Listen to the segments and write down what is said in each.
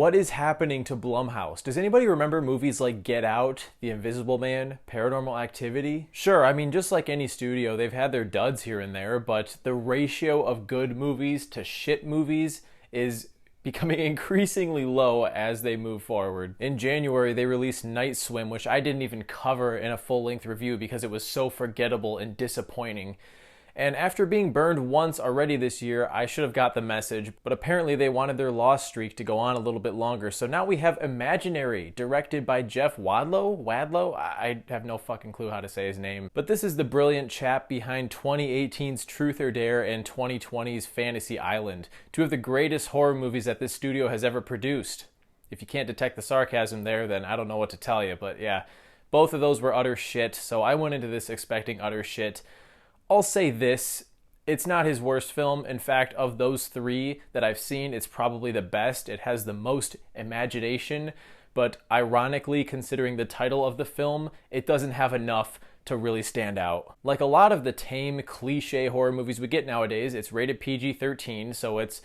What is happening to Blumhouse? Does anybody remember movies like Get Out, The Invisible Man, Paranormal Activity? Sure, I mean, just like any studio, they've had their duds here and there, but the ratio of good movies to shit movies is becoming increasingly low as they move forward. In January, they released Night Swim, which I didn't even cover in a full-length review because it was so forgettable and disappointing. And after being burned once already this year, I should have got the message, but apparently they wanted their lost streak to go on a little bit longer. So now we have Imaginary, directed by Jeff Wadlow? I have no fucking clue how to say his name. But this is the brilliant chap behind 2018's Truth or Dare and 2020's Fantasy Island, two of the greatest horror movies that this studio has ever produced. If you can't detect the sarcasm there, then I don't know what to tell you, but yeah, both of those were utter shit, so I went into this expecting utter shit. I'll say this, it's not his worst film. In fact, of those three that I've seen, it's probably the best. It has the most imagination, but ironically, considering the title of the film, it doesn't have enough to really stand out. Like a lot of the tame, cliche horror movies we get nowadays, it's rated PG-13, so it's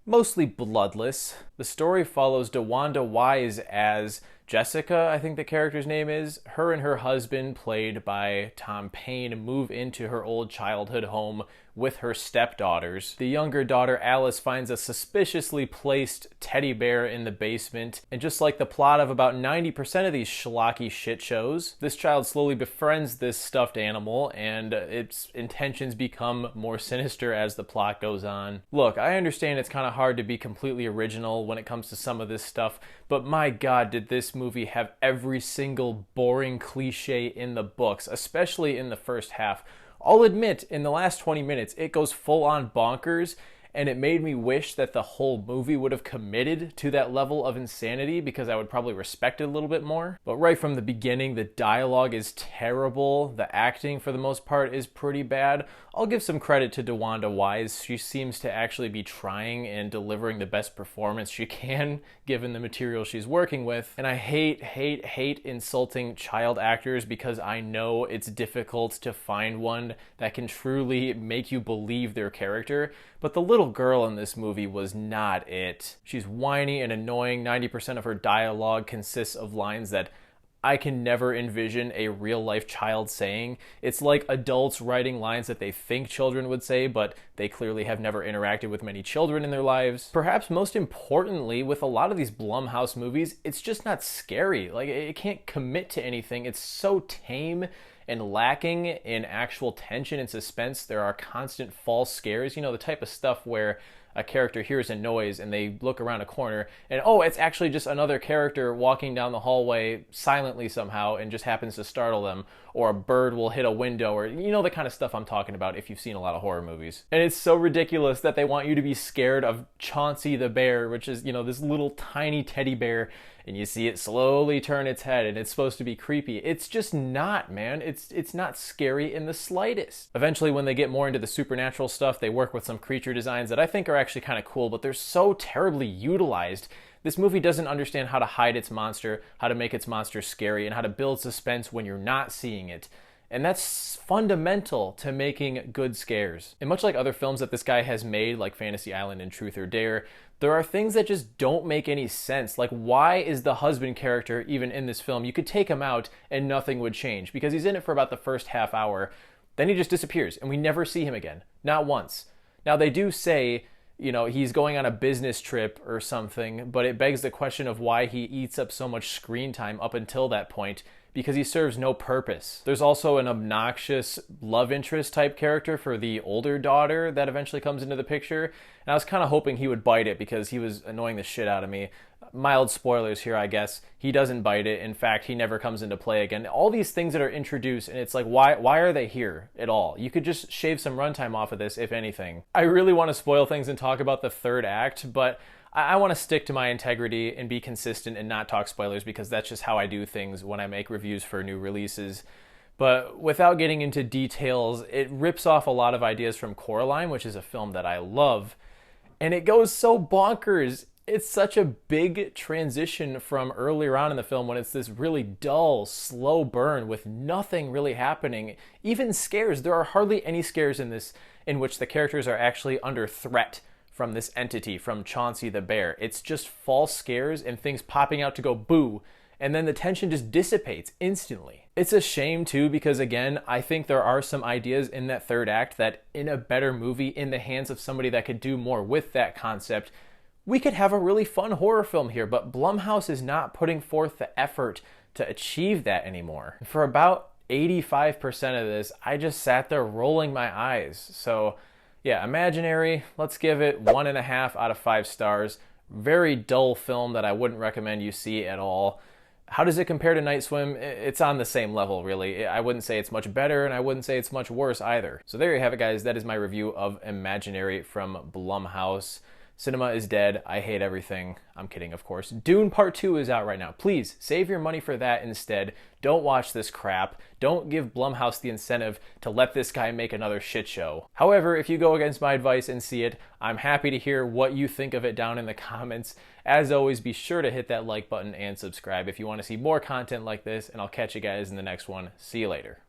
mostly bloodless. The story follows DeWanda Wise as Jessica, I think the character's name is. Her and her husband, played by Tom Payne, move into her old childhood home with her stepdaughters. The younger daughter, Alice, finds a suspiciously placed teddy bear in the basement, and just like the plot of about 90% of these schlocky shit shows, this child slowly befriends this stuffed animal, and its intentions become more sinister as the plot goes on. Look, I understand it's kind of hard to be completely original when it comes to some of this stuff, but my god, did this movie have every single boring cliche in the books, especially in the first half. I'll admit, in the last 20 minutes, it goes full on bonkers, and it made me wish that the whole movie would have committed to that level of insanity because I would probably respect it a little bit more. But right from the beginning, the dialogue is terrible. The acting, for the most part, is pretty bad. I'll give some credit to DeWanda Wise. She seems to actually be trying and delivering the best performance she can, given the material she's working with. And I hate insulting child actors because I know it's difficult to find one that can truly make you believe their character. But the little girl in this movie was not it. She's whiny and annoying. 90% of her dialogue consists of lines that I can never envision a real-life child saying. It's like adults writing lines that they think children would say, but they clearly have never interacted with many children in their lives. Perhaps most importantly, with a lot of these Blumhouse movies, it's just not scary. Like, it can't commit to anything. It's so tame and lacking in actual tension and suspense. There are constant false scares, you know, the type of stuff where a character hears a noise and they look around a corner and oh, it's actually just another character walking down the hallway silently somehow and just happens to startle them, or a bird will hit a window, or you know, the kind of stuff I'm talking about if you've seen a lot of horror movies. And it's so ridiculous that they want you to be scared of Chauncey the bear, which is, you know, this little tiny teddy bear, and you see it slowly turn its head and it's supposed to be creepy. It's just not, man. It's not scary in the slightest. Eventually, when they get more into the supernatural stuff, they work with some creature designs that I think are actually kind of cool, but they're so terribly utilized. This movie doesn't understand how to hide its monster, how to make its monster scary, and how to build suspense when you're not seeing it. And that's fundamental to making good scares. And much like other films that this guy has made, like Fantasy Island and Truth or Dare, there are things that just don't make any sense. Like, why is the husband character even in this film? You could take him out and nothing would change because he's in it for about the first half hour. Then he just disappears and we never see him again. Not once. Now, they do say, you know, he's going on a business trip or something, but it begs the question of why he eats up so much screen time up until that point, because he serves no purpose. There's also an obnoxious love interest type character for the older daughter that eventually comes into the picture, and I was kind of hoping he would bite it because he was annoying the shit out of me. Mild spoilers here, I guess. He doesn't bite it. In fact, he never comes into play again. All these things that are introduced, and it's like, why are they here at all? You could just shave some runtime off of this, if anything. I really want to spoil things and talk about the third act, but I want to stick to my integrity and be consistent and not talk spoilers because that's just how I do things when I make reviews for new releases. But without getting into details, it rips off a lot of ideas from Coraline, which is a film that I love, and it goes so bonkers. It's such a big transition from earlier on in the film when it's this really dull, slow burn with nothing really happening. Even scares, there are hardly any scares in this in which the characters are actually under threat from this entity, from Chauncey the bear. It's just false scares and things popping out to go boo, and then the tension just dissipates instantly. It's a shame too, because again, I think there are some ideas in that third act that in a better movie, in the hands of somebody that could do more with that concept, we could have a really fun horror film here, but Blumhouse is not putting forth the effort to achieve that anymore. For about 85% of this, I just sat there rolling my eyes. So yeah, Imaginary, let's give it 1.5 out of 5 stars. Very dull film that I wouldn't recommend you see at all. How does it compare to Night Swim? It's on the same level, really. I wouldn't say it's much better, and I wouldn't say it's much worse either. So there you have it, guys. That is my review of Imaginary from Blumhouse. Cinema is dead. I hate everything. I'm kidding, of course. Dune Part 2 is out right now. Please, save your money for that instead. Don't watch this crap. Don't give Blumhouse the incentive to let this guy make another shit show. However, if you go against my advice and see it, I'm happy to hear what you think of it down in the comments. As always, be sure to hit that like button and subscribe if you want to see more content like this, and I'll catch you guys in the next one. See you later.